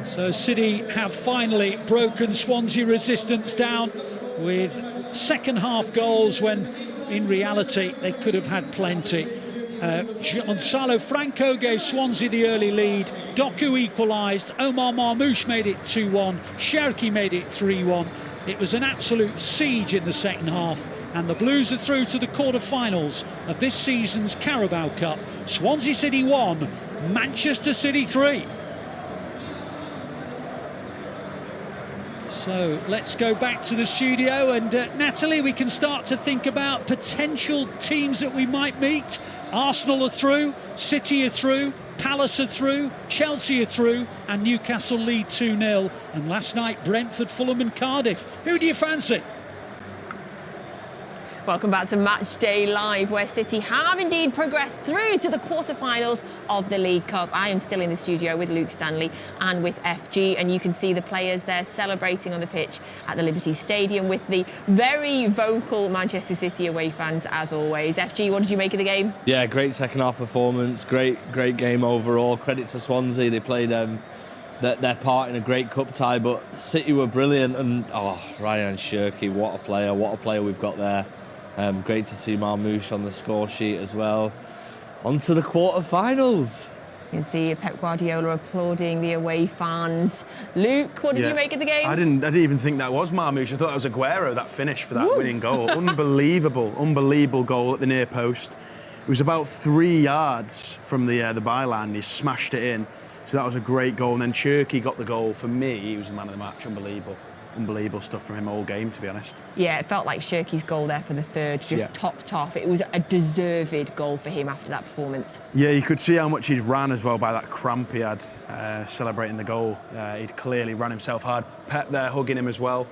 So City have finally broken Swansea resistance down with second half goals when in reality they could have had plenty. Goncalo Franco gave Swansea the early lead, Doku equalised, Omar Marmoush made it 2-1, Cherki made it 3-1. It was an absolute siege in the second half, and the Blues are through to the quarter-finals of this season's Carabao Cup. Swansea City 1, Manchester City 3. So let's go back to the studio, and Natalie, we can start to think about potential teams that we might meet. Arsenal are through, City are through, Palace are through, Chelsea are through, and Newcastle lead 2-0. And last night, Brentford, Fulham and Cardiff. Who do you fancy? Welcome back to Matchday Live, where City have indeed progressed through to the quarterfinals of the League Cup. I am still in the studio with Luke Stanley and with FG, and you can see the players there celebrating on the pitch at the Liberty Stadium with the very vocal Manchester City away fans, as always. FG, what did you make of the game? Yeah, great second half performance, great game overall. Credit to Swansea, they played their part in a great cup tie, but City were brilliant, and Ryan Cherki, what a player we've got there. Great to see Marmoush on the score sheet as well. On to the quarter-finals. You can see Pep Guardiola applauding the away fans. Luke, what did you make of the game? I didn't even think that was Marmoush. I thought that was Aguero, that finish for that winning goal. Unbelievable goal at the near post. It was about 3 yards from the byline. He smashed it in. So that was a great goal. And then Cherki got the goal. For me, he was the man of the match. Unbelievable stuff from him all game, to be honest. Yeah, it felt like Cherki's goal there for the third just topped off. It was a deserved goal for him after that performance. Yeah, you could see how much he'd ran as well by that cramp he had celebrating the goal. He'd clearly ran himself hard. Pep there hugging him as well,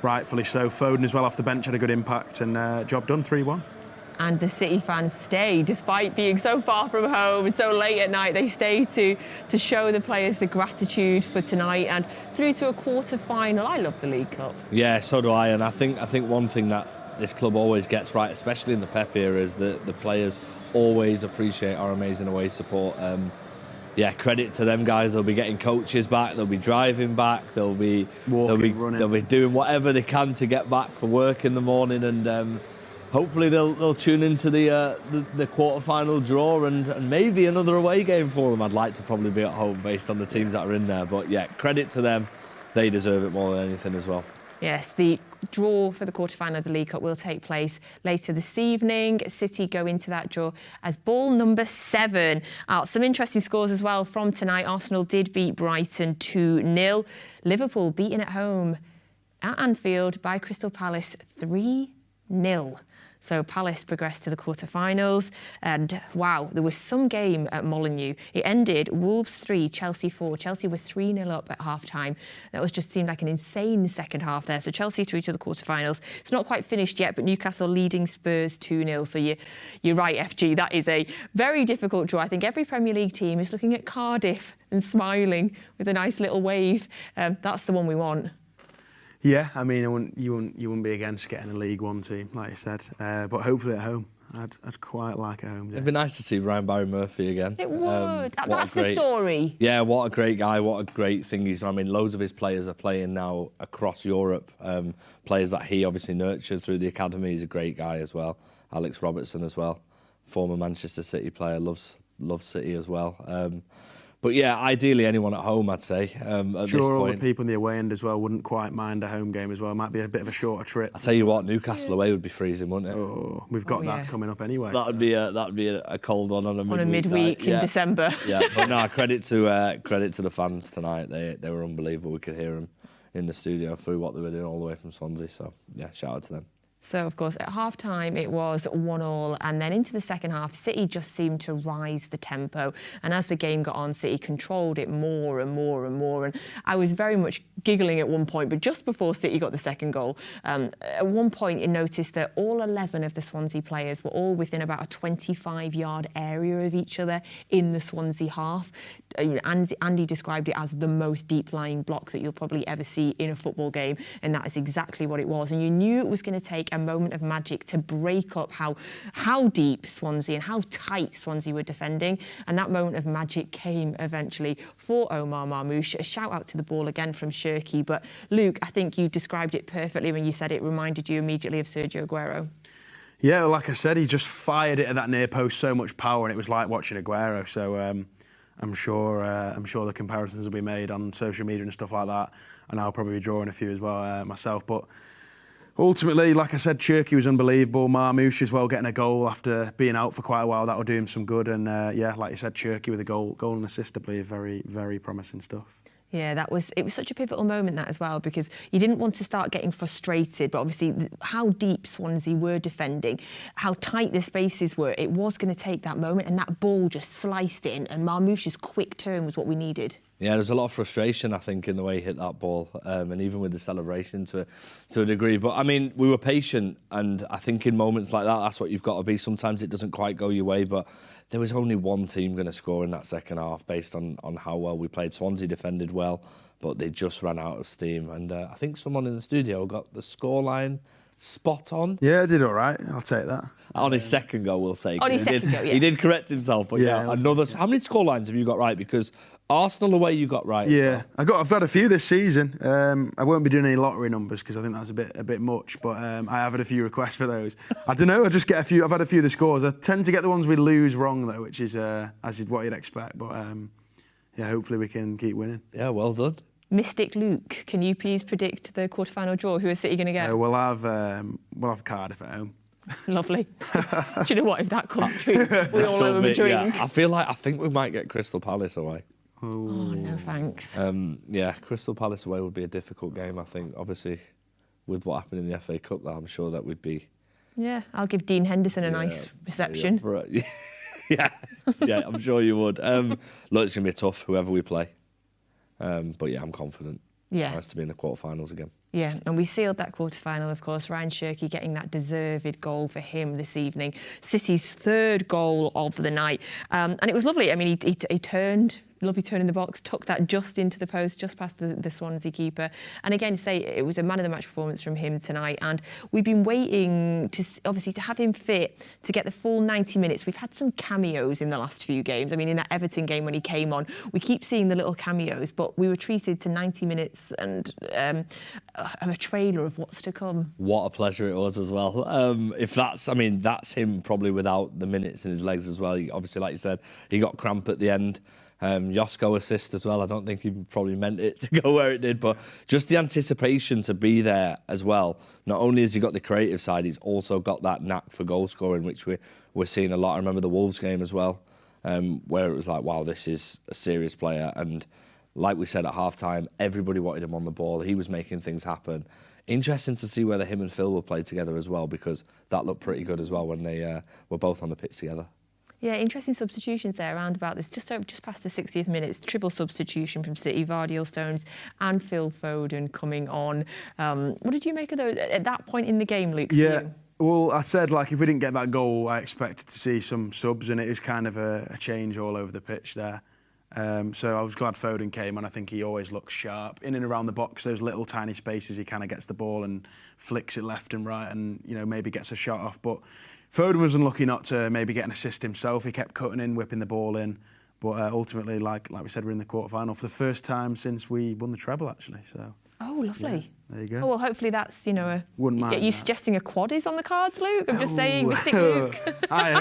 rightfully so. Foden as well off the bench had a good impact, and job done, 3-1. And the City fans stayed, despite being so far from home and so late at night. They stayed to show the players the gratitude for tonight and through to a quarter-final. I love the League Cup. Yeah, so do I. And I think one thing that this club always gets right, especially in the Pep era, is that the players always appreciate our amazing away support. Yeah, credit to them guys. They'll be getting coaches back. They'll be driving back. They'll be running. They'll be doing whatever they can to get back for work in the morning, and hopefully they'll tune into the quarter-final draw and maybe another away game for them. I'd like to probably be at home based on the teams that are in there. But yeah, credit to them. They deserve it more than anything as well. Yes, the draw for the quarter-final of the League Cup will take place later this evening. City go into that draw as ball number 7. Some interesting scores as well from tonight. Arsenal did beat Brighton 2-0. Liverpool beaten at home at Anfield by Crystal Palace 3-0. So Palace progressed to the quarter-finals, and wow, there was some game at Molineux. It ended Wolves 3, Chelsea 4. Chelsea were 3-0 up at half-time. That just seemed like an insane second half there. So Chelsea through to the quarter-finals. It's not quite finished yet, but Newcastle leading Spurs 2-0. So you're right, FG, that is a very difficult draw. I think every Premier League team is looking at Cardiff and smiling with a nice little wave. That's the one we want. Yeah, I mean, you wouldn't be against getting a League One team, like you said, but hopefully at home. I'd quite like at home. Yeah. It'd be nice to see Ryan Barry-Murphy again. It would. That's the story. Yeah, what a great guy. What a great thing he's done. I mean, loads of his players are playing now across Europe. Players that he obviously nurtured through the academy. He's a great guy as well. Alex Robertson as well, former Manchester City player, loves City as well. But yeah, ideally anyone at home, I'd say. At this point, all the people in the away end as well wouldn't quite mind a home game as well. It might be a bit of a shorter trip. I tell you what, Newcastle away would be freezing, wouldn't it? Oh, we've got that coming up anyway. That'd be a cold one on a midweek in December. Yeah, but no, credit to the fans tonight. They were unbelievable. We could hear them in the studio through what they were doing all the way from Swansea. So yeah, shout out to them. So, of course, at half-time it was 1-1, and then into the second half, City just seemed to rise the tempo. And as the game got on, City controlled it more and more and more. And I was very much giggling at one point, but just before City got the second goal, at one point you noticed that all 11 of the Swansea players were all within about a 25-yard area of each other in the Swansea half. Andy described it as the most deep-lying block that you'll probably ever see in a football game, and that is exactly what it was. And you knew it was going to take magic, a moment of magic to break up how deep Swansea and how tight Swansea were defending. And that moment of magic came eventually for Omar Marmoush. A shout out to the ball again from Shirky. But Luke, I think you described it perfectly when you said it reminded you immediately of Sergio Aguero. Yeah, like I said, he just fired it at that near post, so much power, and it was like watching Aguero. So I'm sure the comparisons will be made on social media and stuff like that, and I'll probably be drawing a few as well myself. But ultimately, like I said, Cherki was unbelievable. Marmoush as well, getting a goal after being out for quite a while, that'll do him some good. And yeah, like you said, Cherki with a goal and assist, I believe, very, very promising stuff. Yeah, it was such a pivotal moment, that as well, because you didn't want to start getting frustrated, but obviously how deep Swansea were defending, how tight the spaces were, it was going to take that moment, and that ball just sliced in, and Marmoush's quick turn was what we needed. Yeah, there's a lot of frustration, I think, in the way he hit that ball, and even with the celebration to a degree. But, I mean, we were patient, and I think in moments like that, that's what you've got to be. Sometimes it doesn't quite go your way, but there was only one team going to score in that second half based on how well we played. Swansea defended well, but they just ran out of steam. And I think someone in the studio got the scoreline spot on. Yeah, I did all right. I'll take that. On his second goal, we'll say. On his second goal, yeah. He did correct himself, but yeah another. How many scorelines have you got right? Because Arsenal away, you got right. Yeah, I've had a few this season. I won't be doing any lottery numbers because I think that's a bit much. But I have had a few requests for those. I don't know. I just get a few. I've had a few of the scores. I tend to get the ones we lose wrong though, which is as is what you'd expect. But yeah, hopefully we can keep winning. Yeah, well done. Mystic Luke, can you please predict the quarterfinal draw? Who is City going to get? We'll have Cardiff at home. Lovely. Do you know what? If that comes true, we all owe him a drink. Yeah. I think we might get Crystal Palace away. Oh, no thanks. Yeah, Crystal Palace away would be a difficult game, I think. Obviously, with what happened in the FA Cup, I'm sure that would be... Yeah, I'll give Dean Henderson a nice reception. Yeah, I'm sure you would. Look, it's going to be tough, whoever we play. But yeah, I'm confident. Yeah. Nice to be in the quarterfinals again. Yeah, and we sealed that quarterfinal, of course. Ryan Shirky getting that deserved goal for him this evening. City's third goal of the night. And it was lovely. I mean, he turned... Lovely turn in the box, took that just into the post, just past the Swansea keeper. And again, it was a man of the match performance from him tonight. And we've been waiting to have him fit to get the full 90 minutes. We've had some cameos in the last few games. I mean, in that Everton game when he came on, we keep seeing the little cameos, but we were treated to 90 minutes and a trailer of what's to come. What a pleasure it was as well. That's him probably without the minutes in his legs as well. Obviously, like you said, he got cramp at the end. Josko assist as well. I don't think he probably meant it to go where it did, but just the anticipation to be there as well. Not only has he got the creative side, he's also got that knack for goal scoring, which we're seeing a lot. I remember the Wolves game as well, where it was like, wow, this is a serious player. And like we said at half-time, everybody wanted him on the ball. He was making things happen. Interesting to see whether him and Phil will play together as well, because that looked pretty good as well when they were both on the pitch together. Yeah, interesting substitutions there around about this. Just past the 60th minute, it's triple substitution from City, Vardy, Stones and Phil Foden coming on. What did you make of those at that point in the game, Luke? Yeah, well, I said, if we didn't get that goal, I expected to see some subs, and it is kind of a change all over the pitch there. So I was glad Foden came on. I think he always looks sharp. In and around the box, those little tiny spaces, he kind of gets the ball and flicks it left and right and, maybe gets a shot off. But Foden was unlucky not to maybe get an assist himself. He kept cutting in, whipping the ball in. But ultimately, like we said, we're in the quarterfinal for the first time since we won the treble, actually. So. Oh, lovely. Yeah, there you go. Oh, well, hopefully that's, Wouldn't mind. Are you suggesting a quad is on the cards, Luke? I'm just saying, Mystic Luke. Luke. I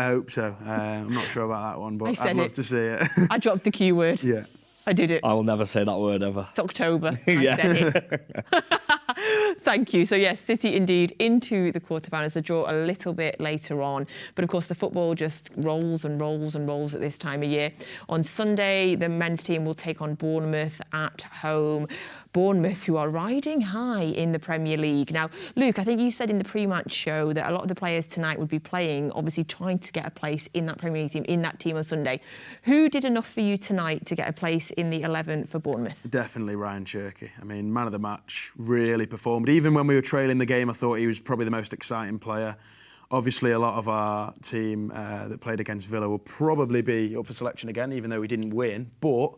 hope so. I'm not sure about that one, but I'd love to see it. I dropped the Q word. Yeah. I did it. I will never say that word ever. It's October. I said it. Thank you. So, yes, City indeed into the quarterfinals. The draw a little bit later on. But, of course, the football just rolls and rolls and rolls at this time of year. On Sunday, the men's team will take on Bournemouth at home. Bournemouth, who are riding high in the Premier League. Now, Luke, I think you said in the pre-match show that a lot of the players tonight would be playing, obviously trying to get a place in that Premier League team, in that team on Sunday. Who did enough for you tonight to get a place in the 11 for Bournemouth? Definitely Ryan Cherki. I mean, man of the match, really performed. Even when we were trailing the game, I thought he was probably the most exciting player. Obviously, a lot of our team that played against Villa will probably be up for selection again, even though we didn't win. But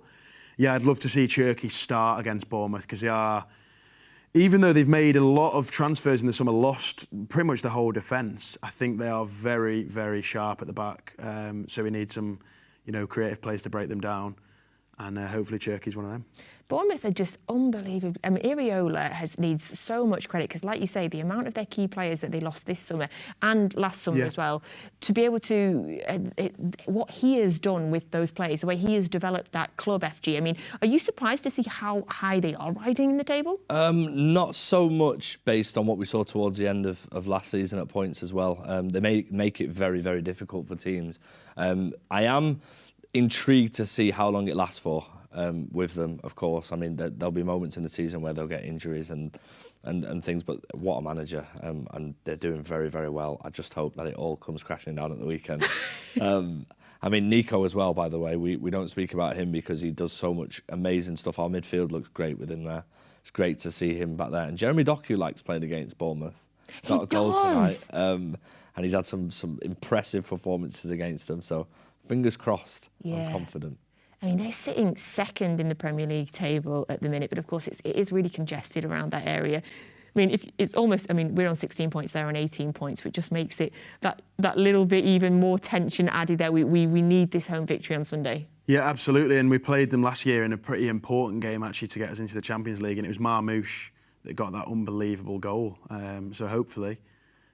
yeah, I'd love to see Cherki start against Bournemouth because even though they've made a lot of transfers in the summer, lost pretty much the whole defence, I think they are very, very sharp at the back. So we need some, creative players to break them down. And hopefully Cherky's one of them. Bournemouth are just unbelievable. I mean, Iriola needs so much credit because, like you say, the amount of their key players that they lost this summer and last summer as well, to be able to, what he has done with those players, the way he has developed that club, FG. I mean, are you surprised to see how high they are riding in the table? Not so much based on what we saw towards the end of last season at points as well. They make it very, very difficult for teams. I am intrigued to see how long it lasts for with them, of course. I mean, there'll be moments in the season where they'll get injuries and things, but what a manager. And they're doing very, very well. I just hope that it all comes crashing down at the weekend. I mean, Nico as well, by the way. We don't speak about him because he does so much amazing stuff. Our midfield looks great with him there. It's great to see him back there. And Jeremy Doku likes playing against Bournemouth. Got a goal tonight. And he's had some impressive performances against them. So fingers crossed. I'm confident. I mean, they're sitting second in the Premier League table at the minute, but of course it is really congested around that area. I mean, we're on 16 points, they're on 18 points, which just makes it that little bit even more tension added there. We need this home victory on Sunday. Yeah, absolutely. And we played them last year in a pretty important game, actually, to get us into the Champions League. And it was Marmoush that got that unbelievable goal. So hopefully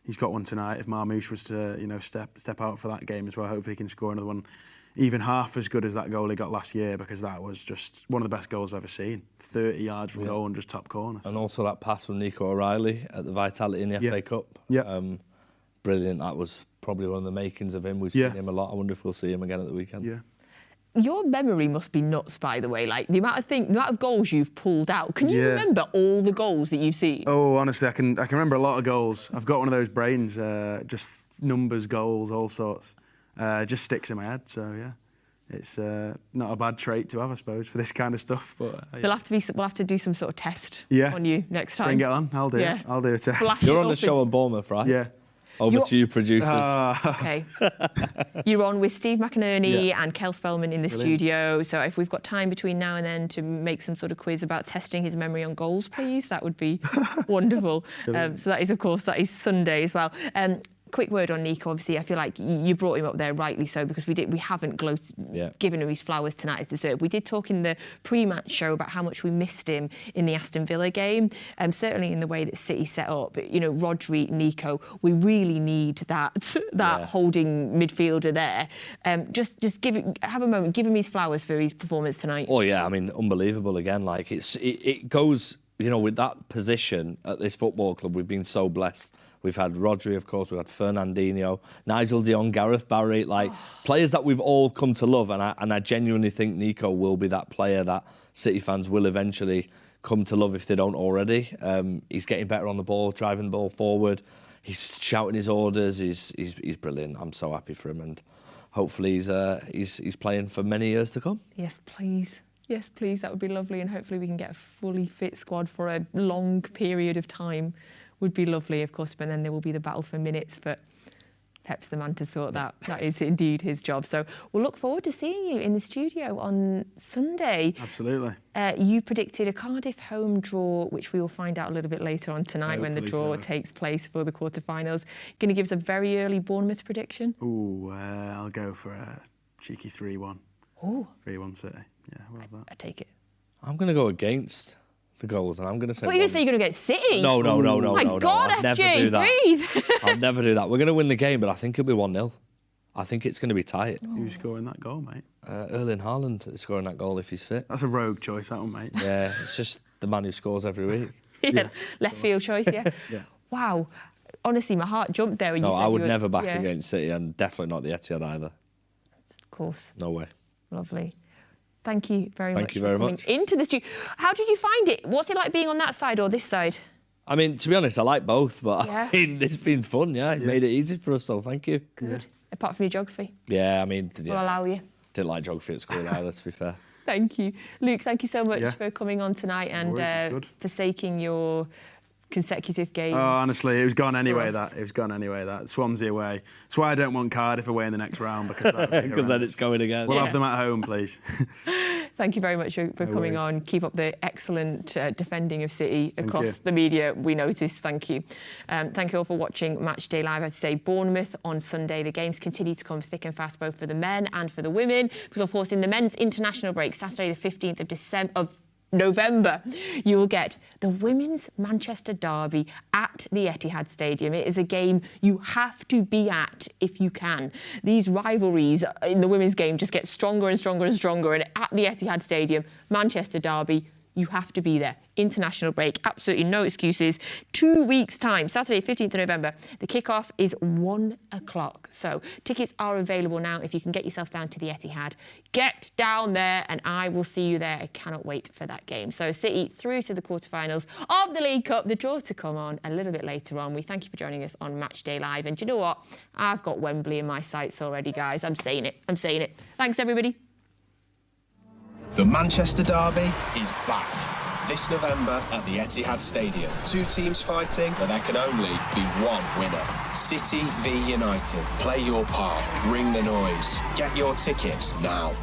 he's got one tonight. If Marmoush was to, step out for that game as well, hopefully he can score another one even half as good as that goal he got last year, because that was just one of the best goals I've ever seen. 30 yards from goal and just top corner. And also that pass from Nico O'Reilly at the Vitality in the FA Cup. Brilliant. That was probably one of the makings of him. We've seen him a lot. I wonder if we'll see him again at the weekend. Yeah. Your memory must be nuts, by the way. Like the amount of goals you've pulled out. Can you remember all the goals that you've seen? Oh, honestly, I can remember a lot of goals. I've got one of those brains, just numbers, goals, all sorts. Just sticks in my head. So yeah, it's not a bad trait to have, I suppose, for this kind of stuff. But we'll have to do some sort of test on you next time. Bring it on. I'll do it. I'll do a test. You're on the show on Bournemouth, right? Yeah. Over to you, producers. Okay. You're on with Steve McInerney and Kel Spellman in the studio. So if we've got time between now and then to make some sort of quiz about testing his memory on goals, please, that would be wonderful. So that is, of course, that is Sunday as well. Quick word on Nico. Obviously, I feel like you brought him up there rightly so, because we haven't given him his flowers tonight as deserved. We did talk in the pre-match show about how much we missed him in the Aston Villa game. Certainly in the way that City set up. Rodri, Nico, we really need that holding midfielder there. Just have a moment, give him his flowers for his performance tonight. Oh yeah, I mean, unbelievable again. Like it goes. With that position at this football club, we've been so blessed. We've had Rodri, of course, we've had Fernandinho, Nigel de Jong, Gareth Barry, players that we've all come to love. And I genuinely think Nico will be that player that City fans will eventually come to love if they don't already. He's getting better on the ball, driving the ball forward. He's shouting his orders. He's brilliant. I'm so happy for him, and hopefully he's playing for many years to come. Yes, please. Yes, please, that would be lovely, and hopefully we can get a fully fit squad for a long period of time. Would be lovely, of course, but then there will be the battle for minutes, but Pep's the man to sort that. That is indeed his job. So we'll look forward to seeing you in the studio on Sunday. Absolutely. You predicted a Cardiff home draw, which we will find out a little bit later on tonight when the draw takes place for the quarterfinals. Going to give us a very early Bournemouth prediction? Ooh, I'll go for a cheeky 3-1. Oh. 3-1 City. Yeah, well done. I take it. I'm going to go against the goals, and I'm going to say... What are you going to say? You're going to get City? No. My God, I'd never FJ, do that. breathe. I'll never do that. We're going to win the game, but I think it'll be 1-0. I think it's going to be tight. Who's scoring that goal, mate? Erling Haaland is scoring that goal if he's fit. That's a rogue choice, that one, mate. Yeah, it's just the man who scores every week. Left field choice, yeah? Wow. Honestly, my heart jumped there when you said I would never back against City, and definitely not the Etihad either. Of course. No way. Lovely. Thank you very much for coming into the studio. How did you find it? What's it like being on that side or this side? I mean, to be honest, I like both, but I mean, it's been fun, It made it easy for us, so thank you. Good. Apart from your geography? Yeah, I mean... We'll allow you. Didn't like geography at school either, to be fair. Thank you. Luke, thank you so much for coming on tonight and forsaking your consecutive games. Oh, honestly, it was gone anyway, that. It was gone anyway, that. Swansea away. That's why I don't want Cardiff away in the next round, because then it's going again. We'll have them at home, please. Thank you very much for coming on. Keep up the excellent defending of City across the media. We noticed. Thank you. Thank you all for watching Matchday Live. I'd say Bournemouth on Sunday. The games continue to come thick and fast, both for the men and for the women. Because, of course, in the men's international break, Saturday the 15th of November, you will get the Women's Manchester Derby at the Etihad Stadium. It is a game you have to be at if you can. These rivalries in the women's game just get stronger and stronger and stronger. And at the Etihad Stadium, Manchester Derby, you have to be there. International break, absolutely no excuses. 2 weeks' time, Saturday, 15th of November. The kickoff is 1 o'clock. So tickets are available now. If you can get yourselves down to the Etihad, get down there and I will see you there. I cannot wait for that game. So City through to the quarterfinals of the League Cup. The draw to come on a little bit later on. We thank you for joining us on Matchday Live. And do you know what? I've got Wembley in my sights already, guys. I'm saying it. I'm saying it. Thanks, everybody. The Manchester Derby is back this November at the Etihad Stadium. 2 teams fighting, but there can only be one winner. City v United. Play your part. Bring the noise. Get your tickets now.